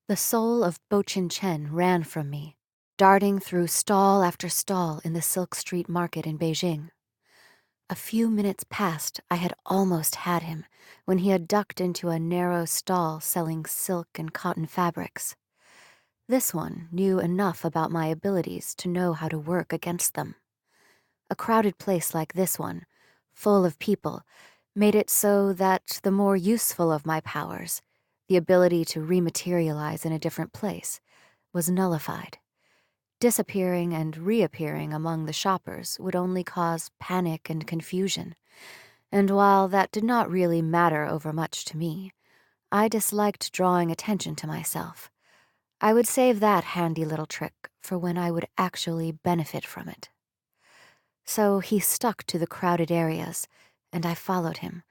The soul of Bochin Chen ran from me, darting through stall after stall in the Silk Street market in Beijing. A few minutes past, I had almost had him when he had ducked into a narrow stall selling silk and cotton fabrics. This one knew enough about my abilities to know how to work against them. A crowded place like this one, full of people, made it so that the more useful of my powers, the ability to rematerialize in a different place, was nullified. Disappearing and reappearing among the shoppers would only cause panic and confusion, and while that did not really matter overmuch to me, I disliked drawing attention to myself. I would save that handy little trick for when I would actually benefit from it. So he stuck to the crowded areas, and I followed him,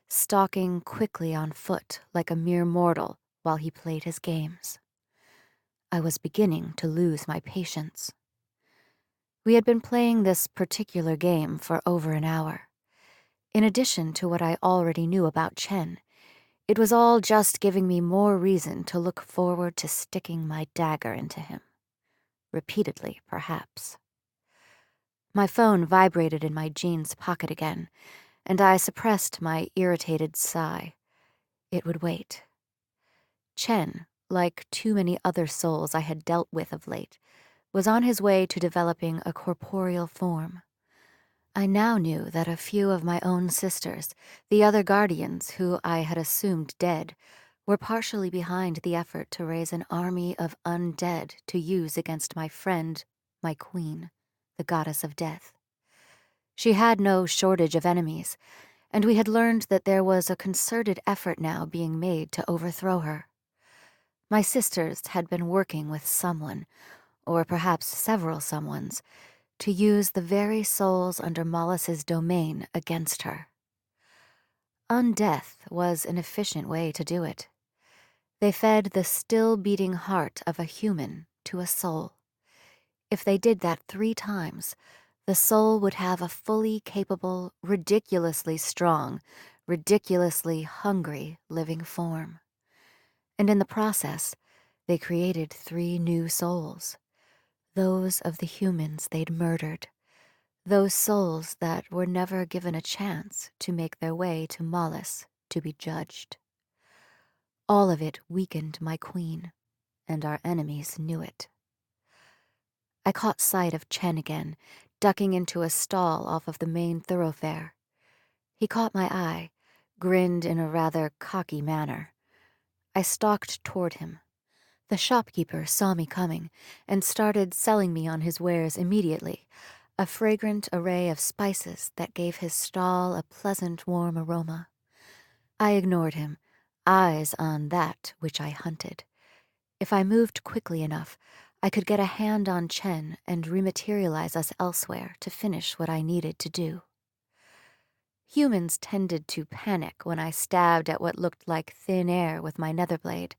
stalking quickly on foot like a mere mortal while he played his games. I was beginning to lose my patience. We had been playing this particular game for over an hour. In addition to what I already knew about Chen, it was all just giving me more reason to look forward to sticking my dagger into him. Repeatedly, perhaps. My phone vibrated in my jeans pocket again, and I suppressed my irritated sigh. It would wait. Chen, like too many other souls I had dealt with of late, was on his way to developing a corporeal form. I now knew that a few of my own sisters, the other guardians who I had assumed dead, were partially behind the effort to raise an army of undead to use against my friend, my queen, the goddess of death. She had no shortage of enemies, and we had learned that there was a concerted effort now being made to overthrow her. My sisters had been working with someone, or perhaps several someones, to use the very souls under Mollis's domain against her. Undeath was an efficient way to do it. They fed the still-beating heart of a human to a soul. If they did that 3 times, the soul would have a fully capable, ridiculously strong, ridiculously hungry living form. And in the process, they created 3 new souls, those of the humans they'd murdered, those souls that were never given a chance to make their way to Mollis to be judged. All of it weakened my queen, and our enemies knew it. I caught sight of Chen again, ducking into a stall off of the main thoroughfare. He caught my eye, grinned in a rather cocky manner. I stalked toward him. The shopkeeper saw me coming and started selling me on his wares immediately, a fragrant array of spices that gave his stall a pleasant, warm aroma. I ignored him, eyes on that which I hunted. If I moved quickly enough, I could get a hand on Chen and rematerialize us elsewhere to finish what I needed to do. Humans tended to panic when I stabbed at what looked like thin air with my netherblade.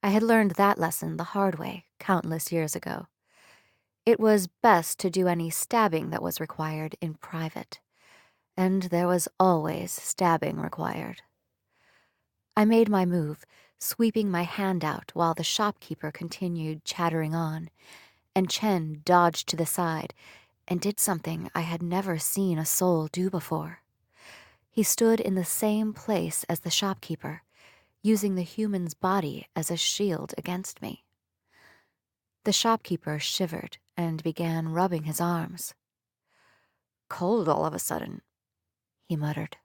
I had learned that lesson the hard way countless years ago. It was best to do any stabbing that was required in private, and there was always stabbing required. I made my move, sweeping my hand out while the shopkeeper continued chattering on, and Chen dodged to the side and did something I had never seen a soul do before. He stood in the same place as the shopkeeper, using the human's body as a shield against me. The shopkeeper shivered and began rubbing his arms. "Cold all of a sudden," he muttered.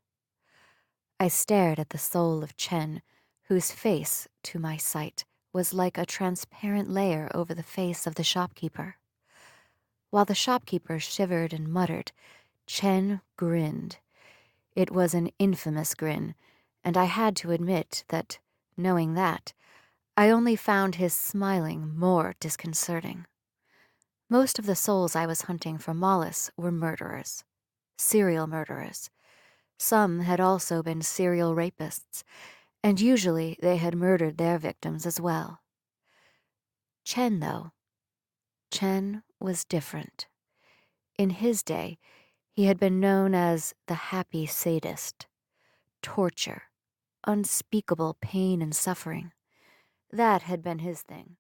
I stared at the soul of Chen, whose face, to my sight, was like a transparent layer over the face of the shopkeeper. While the shopkeeper shivered and muttered, Chen grinned. It was an infamous grin, and I had to admit that, knowing that, I only found his smiling more disconcerting. Most of the souls I was hunting for Mollis were murderers, serial murderers. Some had also been serial rapists, and usually they had murdered their victims as well. Chen, though, Chen was different. In his day, he had been known as the happy sadist. Torture, unspeakable pain and suffering, That had been his thing.